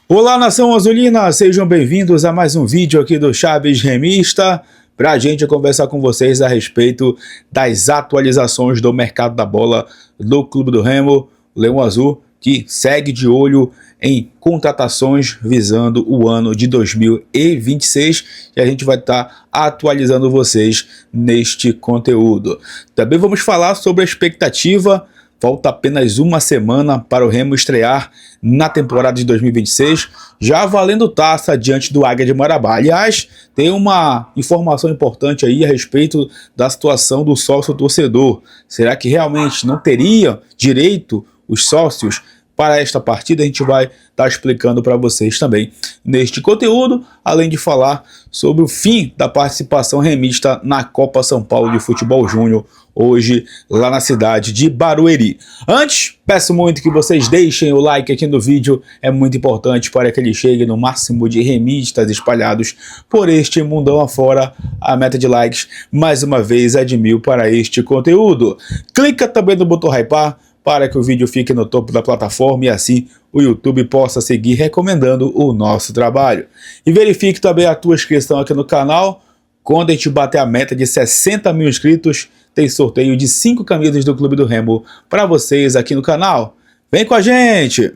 Olá, nação azulina, sejam bem-vindos a mais um vídeo aqui do Chaves Remista, para a gente conversar com vocês a respeito das atualizações do mercado da bola do Clube do Remo, Leão Azul, que segue de olho em contratações visando o ano de 2026, e a gente vai estar atualizando vocês neste conteúdo. Também vamos falar sobre a expectativa. Falta apenas uma semana para o Remo estrear na temporada de 2026, já valendo taça diante do Águia de Marabá. Aliás, tem uma informação importante aí a respeito da situação do sócio-torcedor. Será que realmente não teria direito os sócios para esta partida? A gente vai estar explicando para vocês também neste conteúdo, além de falar sobre o fim da participação remista na Copa São Paulo de Futebol Júnior, hoje lá na cidade de Barueri. Antes, peço muito que vocês deixem o like aqui no vídeo, é muito importante para que ele chegue no máximo de remistas espalhados por este mundão afora. A meta de likes, mais uma vez, é de 1000 para este conteúdo. Clica também no botão hypar para que o vídeo fique no topo da plataforma e assim o YouTube possa seguir recomendando o nosso trabalho. E verifique também a tua inscrição aqui no canal. Quando a gente bater a meta de 60 mil inscritos, tem sorteio de 5 camisas do Clube do Remo para vocês aqui no canal. Vem com a gente!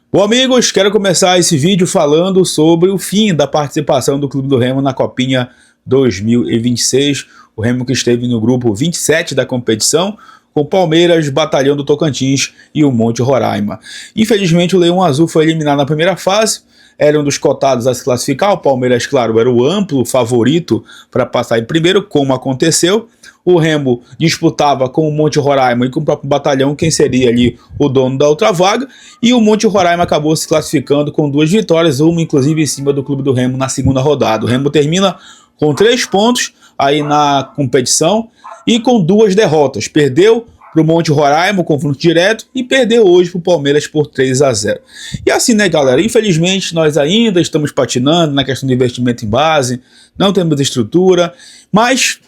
Bom, amigos, quero começar esse vídeo falando sobre o fim da participação do Clube do Remo na Copinha 2026. O Remo que esteve no grupo 27 da competição, com Palmeiras, Batalhão do Tocantins e o Monte Roraima. Infelizmente, o Leão Azul foi eliminado na primeira fase, era um dos cotados a se classificar. O Palmeiras, claro, era o amplo favorito para passar em primeiro, como aconteceu. O Remo disputava com o Monte Roraima e com o próprio Batalhão quem seria ali o dono da outra vaga, e o Monte Roraima acabou se classificando com 2 vitórias, uma inclusive em cima do Clube do Remo na segunda rodada. O Remo termina com 3 pontos aí na competição e com 2 derrotas. Perdeu para o Monte Roraima, confronto direto, e perdeu hoje para o Palmeiras por 3-0. E assim, né, galera, infelizmente nós ainda estamos patinando na questão do investimento em base, não temos estrutura, mas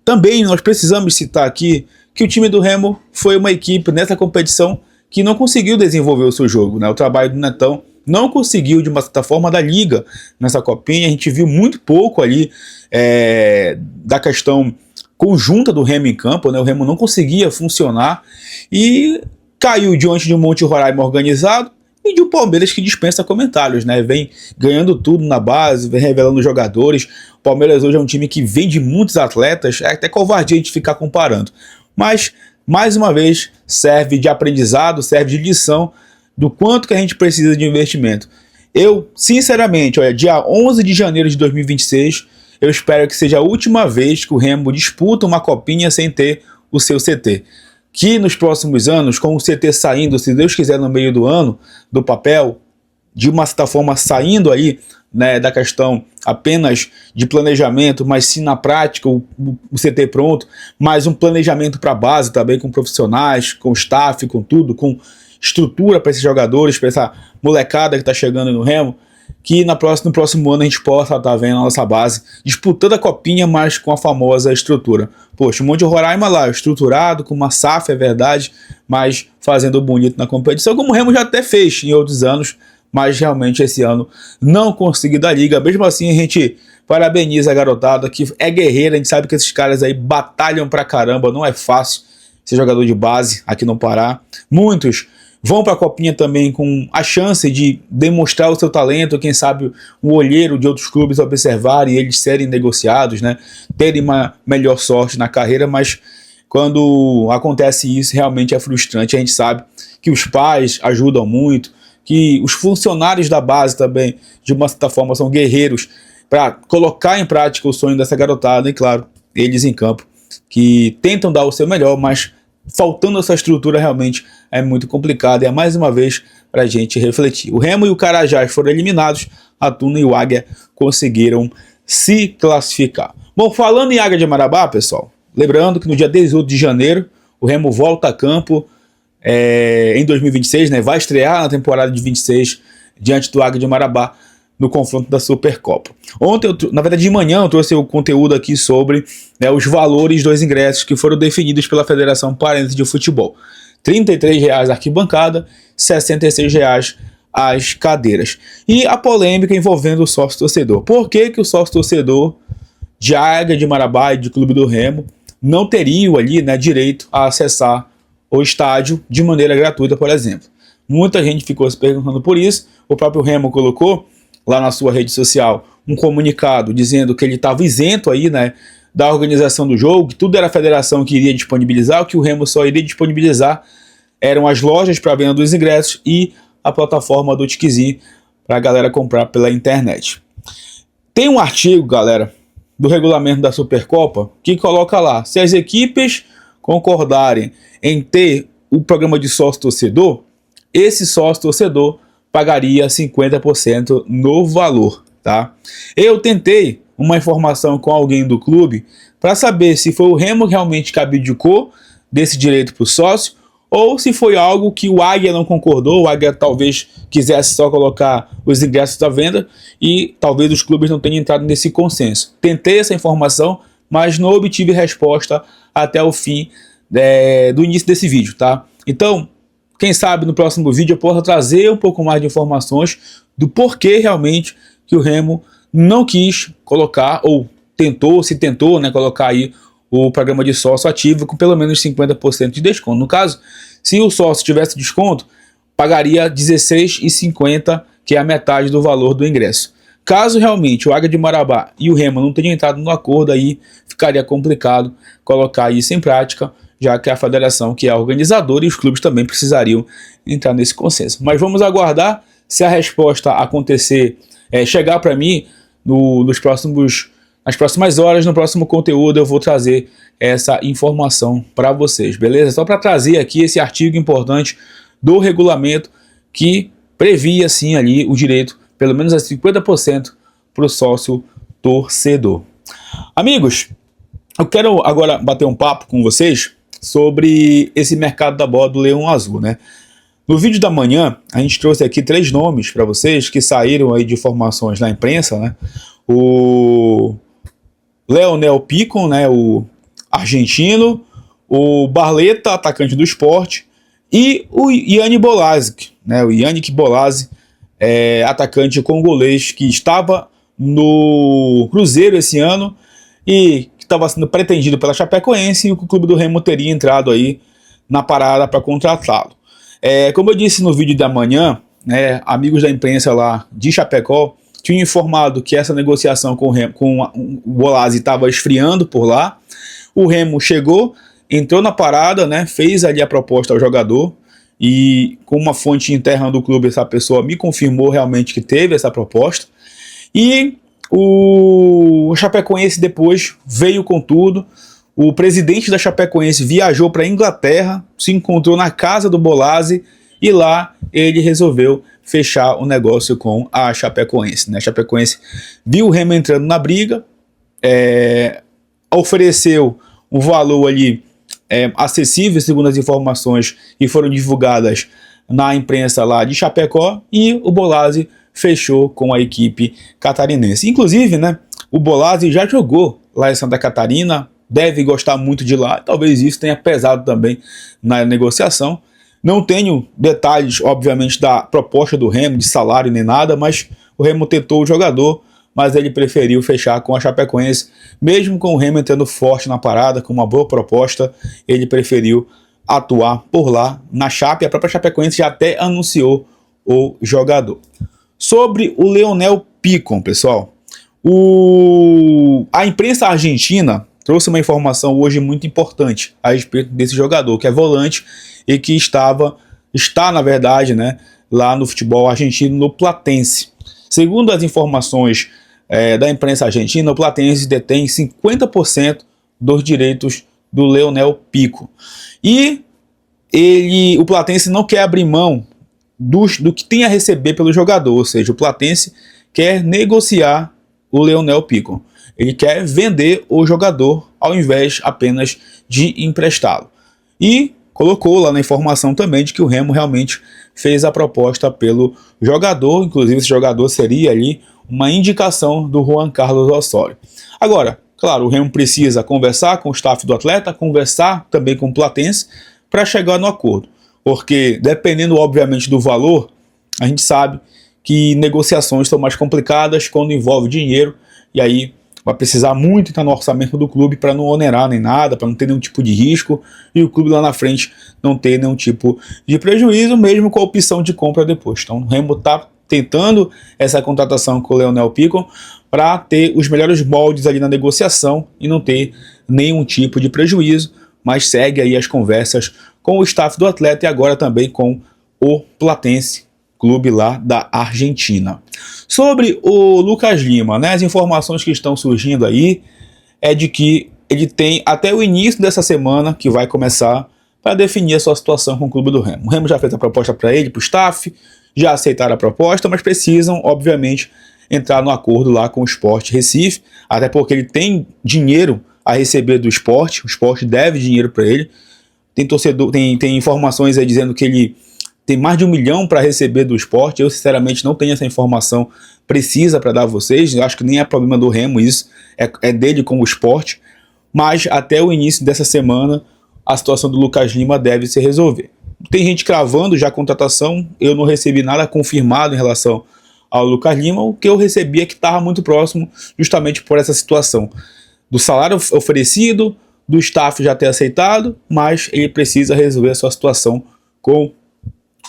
também nós precisamos citar aqui que o time do Remo foi uma equipe nessa competição que não conseguiu desenvolver o seu jogo, né? O trabalho do Netão não conseguiu, de uma certa forma, dar liga nessa copinha. A gente viu muito pouco ali da questão conjunta do Remo em campo, né? O Remo não conseguia funcionar e caiu diante de um Monte Roraima organizado e de um Palmeiras que dispensa comentários, né? Vem ganhando tudo na base, vem revelando jogadores. O Palmeiras hoje é um time que vende muitos atletas, é até covardia a gente ficar comparando. Mas, mais uma vez, serve de aprendizado, serve de lição do quanto que a gente precisa de investimento. Eu, sinceramente, olha, dia 11 de janeiro de 2026, eu espero que seja a última vez que o Remo disputa uma copinha sem ter o seu CT. Que nos próximos anos, com o CT saindo, se Deus quiser, no meio do ano, do papel, de uma certa forma saindo aí, né, da questão apenas de planejamento, mas sim na prática, o CT pronto, mais um planejamento para a base também, com profissionais, com staff, com tudo, com estrutura para esses jogadores, para essa molecada que está chegando no Remo, que no próximo ano a gente possa estar vendo a nossa base disputando a copinha, mas com a famosa estrutura. Poxa, o Monte Roraima lá, estruturado, com uma SAF, é verdade, mas fazendo bonito na competição, como o Remo já até fez em outros anos, mas realmente esse ano não conseguiu dar liga. Mesmo assim, a gente parabeniza a garotada que é guerreira. A gente sabe que esses caras aí batalham pra caramba, não é fácil ser jogador de base aqui no Pará. Muitos vão para a Copinha também com a chance de demonstrar o seu talento, quem sabe o olheiro de outros clubes observar e eles serem negociados, né? Terem uma melhor sorte na carreira, mas quando acontece isso realmente é frustrante. A gente sabe que os pais ajudam muito, que os funcionários da base também, de uma certa forma, são guerreiros para colocar em prática o sonho dessa garotada, e claro, eles em campo, que tentam dar o seu melhor, mas faltando essa estrutura realmente é muito complicado, e é mais uma vez para a gente refletir. O Remo e o Carajás foram eliminados, a Tuna e o Águia conseguiram se classificar. Bom, falando em Águia de Marabá, pessoal, lembrando que no dia 18 de janeiro o Remo volta a campo em 2026, né? Vai estrear na temporada de 26 diante do Águia de Marabá no confronto da Supercopa. Ontem, na verdade de manhã, eu trouxe o conteúdo aqui sobre, né, os valores dos ingressos que foram definidos pela Federação Paraense de Futebol. R$ 33,00 a arquibancada, R$ 66,00 as cadeiras. E a polêmica envolvendo o sócio-torcedor. Por que o sócio-torcedor de Águia de Marabá e de Clube do Remo não teriam ali, né, direito a acessar o estádio de maneira gratuita, por exemplo? Muita gente ficou se perguntando por isso. O próprio Remo colocou lá na sua rede social um comunicado dizendo que ele estava isento aí, né, da organização do jogo, que tudo era a federação que iria disponibilizar, o que o Remo só iria disponibilizar eram as lojas para venda dos ingressos e a plataforma do Tiquezinho para a galera comprar pela internet. Tem um artigo, galera, do regulamento da Supercopa que coloca lá: se as equipes concordarem em ter o programa de sócio-torcedor, esse sócio-torcedor pagaria 50% no valor, tá? Eu tentei uma informação com alguém do clube para saber se foi o Remo realmente que abdicou desse direito para o sócio ou se foi algo que o Águia não concordou. O Águia talvez quisesse só colocar os ingressos à venda e talvez os clubes não tenham entrado nesse consenso. Tentei essa informação, mas não obtive resposta até o fim do início desse vídeo, tá? Então, quem sabe no próximo vídeo eu possa trazer um pouco mais de informações do porquê realmente que o Remo não quis colocar, ou tentou, né, colocar aí o programa de sócio ativo com pelo menos 50% de desconto. No caso, se o sócio tivesse desconto, pagaria R$ 16,50, que é a metade do valor do ingresso. Caso realmente o Águia de Marabá e o Remo não tenham entrado no acordo, aí ficaria complicado colocar isso em prática, já que a federação, que é a organizadora, e os clubes também precisariam entrar nesse consenso. Mas vamos aguardar. Se a resposta acontecer, chegar para mim nas próximas horas, no próximo conteúdo, eu vou trazer essa informação para vocês, beleza? Só para trazer aqui esse artigo importante do regulamento que previa, sim, ali o direito, pelo menos a 50% para o sócio torcedor. Amigos, eu quero agora bater um papo com vocês sobre esse mercado da bola do Leão Azul, né? No vídeo da manhã, a gente trouxe aqui 3 nomes para vocês que saíram aí de informações na imprensa, né? O Leonel Picon, né, o argentino, o Barleta, atacante do Sport, e o Yannick Bolazic, né, o Yannick Bolazic, atacante congolês que estava no Cruzeiro esse ano e que estava sendo pretendido pela Chapecoense, e o Clube do Remo teria entrado aí na parada para contratá-lo. Como eu disse no vídeo da manhã, né, amigos da imprensa lá de Chapecó tinham informado que essa negociação com o Bolazic estava esfriando por lá. O Remo chegou, entrou na parada, né, fez ali a proposta ao jogador, e com uma fonte interna do clube, essa pessoa me confirmou realmente que teve essa proposta. E o Chapecoense depois veio com tudo. O presidente da Chapecoense viajou para a Inglaterra, se encontrou na casa do Bolazic e lá ele resolveu fechar o negócio com a Chapecoense, né? A Chapecoense viu o Remo entrando na briga, ofereceu um valor ali acessível, segundo as informações que foram divulgadas na imprensa lá de Chapecó, e o Bolazic fechou com a equipe catarinense. Inclusive, né, o Bolazic já jogou lá em Santa Catarina, deve gostar muito de lá, talvez isso tenha pesado também na negociação. Não tenho detalhes, obviamente, da proposta do Remo, de salário nem nada, mas o Remo tentou o jogador, mas ele preferiu fechar com a Chapecoense. Mesmo com o Remo entrando forte na parada, com uma boa proposta, ele preferiu atuar por lá na Chape. A própria Chapecoense já até anunciou o jogador. Sobre o Leonel Picon, pessoal, a imprensa argentina trouxe uma informação hoje muito importante a respeito desse jogador, que é volante e que está, na verdade, né, lá no futebol argentino, no Platense. Segundo as informações da imprensa argentina, o Platense detém 50% dos direitos do Leonel Picon. E o Platense não quer abrir mão do que tem a receber pelo jogador, ou seja, o Platense quer negociar o Leonel Picon. Ele quer vender o jogador ao invés apenas de emprestá-lo. E colocou lá na informação também de que o Remo realmente fez a proposta pelo jogador, inclusive esse jogador seria ali uma indicação do Juan Carlos Osório. Agora, claro, o Remo precisa conversar com o staff do atleta, conversar também com o Platense para chegar no acordo, porque dependendo obviamente do valor, a gente sabe que negociações são mais complicadas quando envolve dinheiro, e aí vai precisar muito estar no orçamento do clube para não onerar nem nada, para não ter nenhum tipo de risco, e o clube lá na frente não ter nenhum tipo de prejuízo, mesmo com a opção de compra depois. Então o Remo está tentando essa contratação com o Leonel Picon para ter os melhores moldes ali na negociação e não ter nenhum tipo de prejuízo, mas segue aí as conversas com o staff do atleta e agora também com o Platense, clube lá da Argentina. Sobre o Lucas Lima, né, as informações que estão surgindo aí é de que ele tem até o início dessa semana, que vai começar, para definir a sua situação com o clube do Remo. O Remo já fez a proposta para ele, para o staff, já aceitaram a proposta, mas precisam, obviamente, entrar no acordo lá com o Sport Recife, até porque ele tem dinheiro a receber do Sport, o Sport deve dinheiro para ele. Tem torcedor, tem informações aí dizendo que ele tem mais de 1 milhão para receber do Sport. Eu sinceramente não tenho essa informação precisa para dar a vocês, eu acho que nem é problema do Remo isso, é dele com o Sport, mas até o início dessa semana a situação do Lucas Lima deve se resolver. Tem gente cravando já a contratação, eu não recebi nada confirmado em relação ao Lucas Lima, o que eu recebi é que estava muito próximo justamente por essa situação do salário oferecido, do staff já ter aceitado, mas ele precisa resolver a sua situação com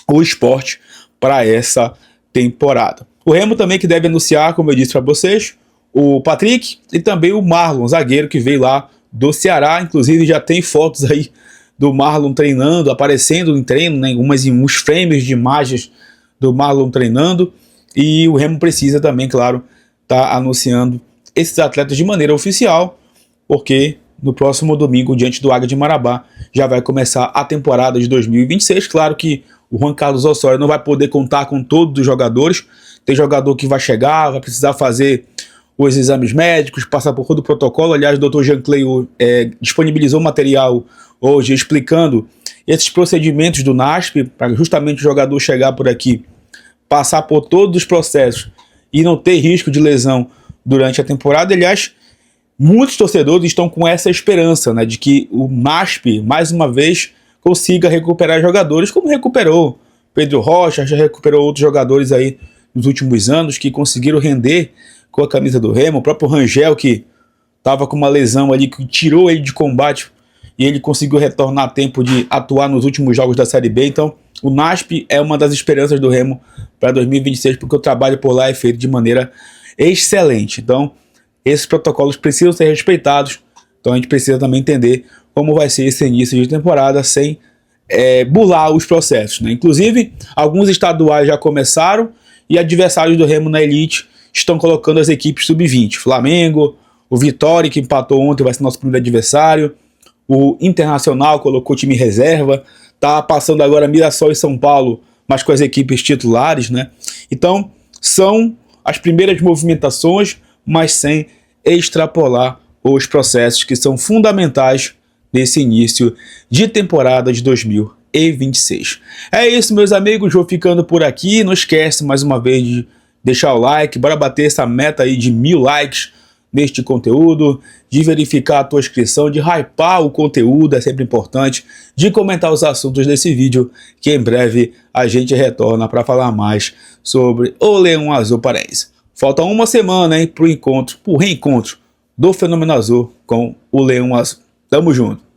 o Sport para essa temporada. O Remo também que deve anunciar, como eu disse para vocês, o Patrick e também o Marlon, zagueiro que veio lá do Ceará, inclusive já tem fotos aí do Marlon treinando, aparecendo em treino, né, uns frames de imagens do Marlon treinando, e o Remo precisa também, claro, tá anunciando esses atletas de maneira oficial, porque no próximo domingo, diante do Águia de Marabá, já vai começar a temporada de 2026. Claro que o Juan Carlos Osório não vai poder contar com todos os jogadores. Tem jogador que vai chegar, vai precisar fazer os exames médicos, passar por todo o protocolo. Aliás, o Dr. Jean Clay disponibilizou material hoje explicando esses procedimentos do NASP, para justamente o jogador chegar por aqui, passar por todos os processos e não ter risco de lesão durante a temporada. Aliás, muitos torcedores estão com essa esperança, né, de que o NASP, mais uma vez, consiga recuperar jogadores, como recuperou Pedro Rocha, já recuperou outros jogadores aí nos últimos anos, que conseguiram render com a camisa do Remo. O próprio Rangel, que estava com uma lesão ali, que tirou ele de combate, e ele conseguiu retornar a tempo de atuar nos últimos jogos da Série B. Então, o NASP é uma das esperanças do Remo para 2026, porque o trabalho por lá é feito de maneira excelente. Então, esses protocolos precisam ser respeitados, então a gente precisa também entender como vai ser esse início de temporada sem burlar os processos, né? Inclusive, alguns estaduais já começaram e adversários do Remo na Elite estão colocando as equipes sub-20. Flamengo, o Vitória, que empatou ontem, vai ser nosso primeiro adversário. O Internacional colocou time reserva. Tá passando agora Mirassol e São Paulo, mas com as equipes titulares, né? Então, são as primeiras movimentações, mas sem extrapolar os processos que são fundamentais nesse início de temporada de 2026. É isso, meus amigos, vou ficando por aqui. Não esquece, mais uma vez, de deixar o like, bora bater essa meta aí de 1000 likes neste conteúdo, de verificar a tua inscrição, de hypar o conteúdo, é sempre importante, de comentar os assuntos desse vídeo, que em breve a gente retorna para falar mais sobre o Leão Azul Paraense. Falta uma semana, hein, pro reencontro do Fenômeno Azul com o Leão Azul. Tamo junto!